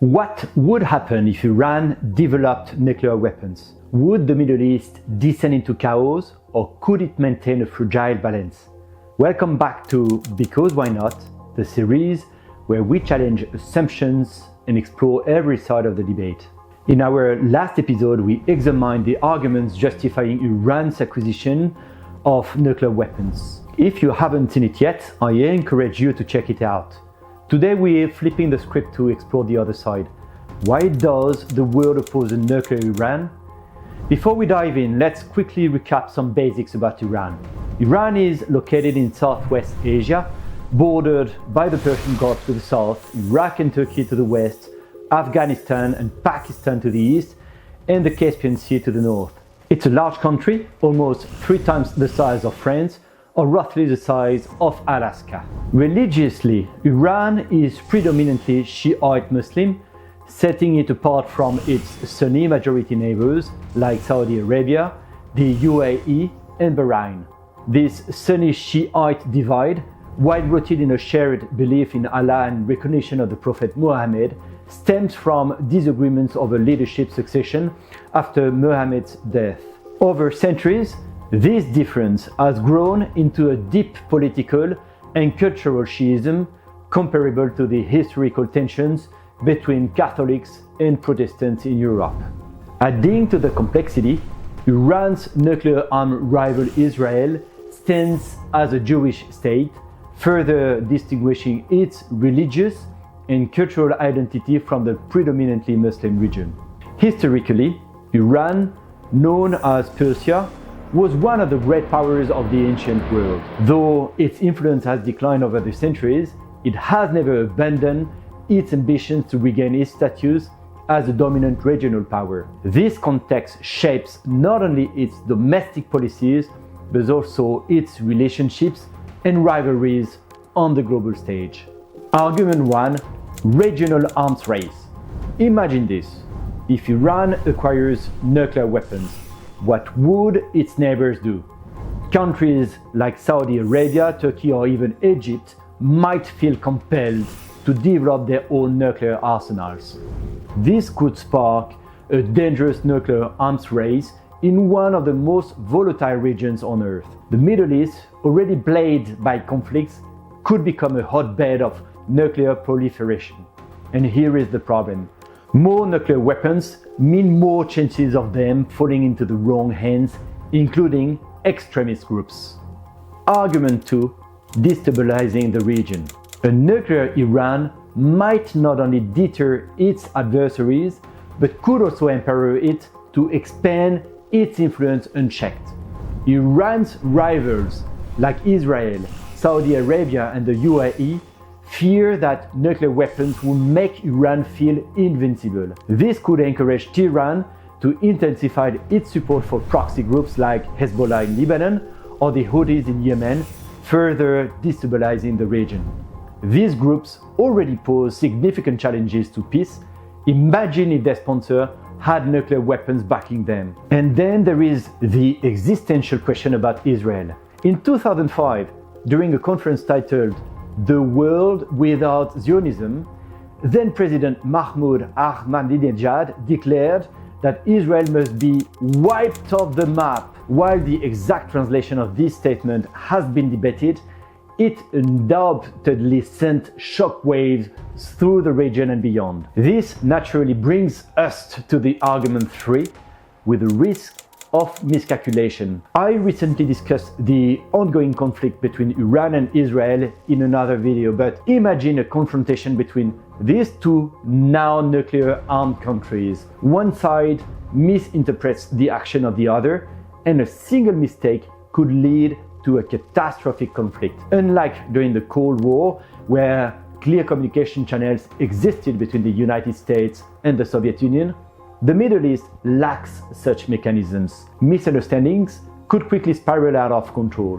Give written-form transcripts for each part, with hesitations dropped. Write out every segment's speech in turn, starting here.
What would happen if Iran developed nuclear weapons? Would the Middle East descend into chaos, or could it maintain a fragile balance? Welcome back to Because Why Not, the series where we challenge assumptions and explore every side of the debate. In our last episode, we examined the arguments justifying Iran's acquisition of nuclear weapons. If you haven't seen it yet, I encourage you to check it out. Today we're flipping the script to explore the other side. Why does the world oppose a nuclear Iran? Before we dive in, let's quickly recap some basics about Iran. Iran is located in Southwest Asia, bordered by the Persian Gulf to the south, Iraq and Turkey to the west, Afghanistan and Pakistan to the east, and the Caspian Sea to the north. It's a large country, almost 3 times the size of France, or roughly the size of Alaska. Religiously, Iran is predominantly Shiite Muslim, setting it apart from its Sunni majority neighbors like Saudi Arabia, the UAE, and Bahrain. This Sunni-Shiite divide, while rooted in a shared belief in Allah and recognition of the Prophet Muhammad, stems from disagreements over leadership succession after Muhammad's death. Over centuries, this difference has grown into a deep political and cultural schism comparable to the historical tensions between Catholics and Protestants in Europe. Adding to the complexity, Iran's nuclear-armed rival Israel stands as a Jewish state, further distinguishing its religious and cultural identity from the predominantly Muslim region. Historically, Iran, known as Persia, was one of the great powers of the ancient world. Though its influence has declined over the centuries, it has never abandoned its ambitions to regain its status as a dominant regional power. This context shapes not only its domestic policies, but also its relationships and rivalries on the global stage. Argument 1. Regional arms race. Imagine this. If Iran acquires nuclear weapons, what would its neighbors do? Countries like Saudi Arabia, Turkey, or even Egypt might feel compelled to develop their own nuclear arsenals. This could spark a dangerous nuclear arms race in one of the most volatile regions on Earth. The Middle East, already plagued by conflicts, could become a hotbed of nuclear proliferation. And here is the problem. More nuclear weapons mean more chances of them falling into the wrong hands, including extremist groups. Argument 2. Destabilizing the region. A nuclear Iran might not only deter its adversaries, but could also empower it to expand its influence unchecked. Iran's rivals like Israel, Saudi Arabia, and the UAE fear that nuclear weapons will make Iran feel invincible. This could encourage Tehran to intensify its support for proxy groups like Hezbollah in Lebanon or the Houthis in Yemen, further destabilizing the region. These groups already pose significant challenges to peace. Imagine if their sponsor had nuclear weapons backing them. And then there is the existential question about Israel. In 2005, during a conference titled "The World Without Zionism," then President Mahmoud Ahmadinejad declared that Israel must be wiped off the map. While the exact translation of this statement has been debated, it undoubtedly sent shockwaves through the region and beyond. This naturally brings us to the argument 3, with the risk of miscalculation. I recently discussed the ongoing conflict between Iran and Israel in another video, but imagine a confrontation between these two now nuclear armed countries. One side misinterprets the action of the other, and a single mistake could lead to a catastrophic conflict. Unlike during the Cold War, where clear communication channels existed between the United States and the Soviet Union, the Middle East lacks such mechanisms. Misunderstandings could quickly spiral out of control.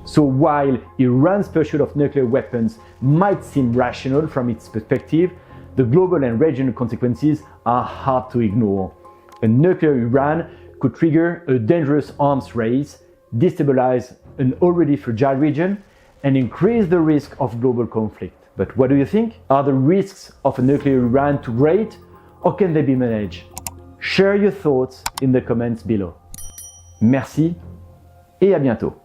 So while Iran's pursuit of nuclear weapons might seem rational from its perspective, the global and regional consequences are hard to ignore. A nuclear Iran could trigger a dangerous arms race, destabilize an already fragile region, and increase the risk of global conflict. But what do you think? Are the risks of a nuclear Iran too great, or can they be managed? Share your thoughts in the comments below. Merci et à bientôt.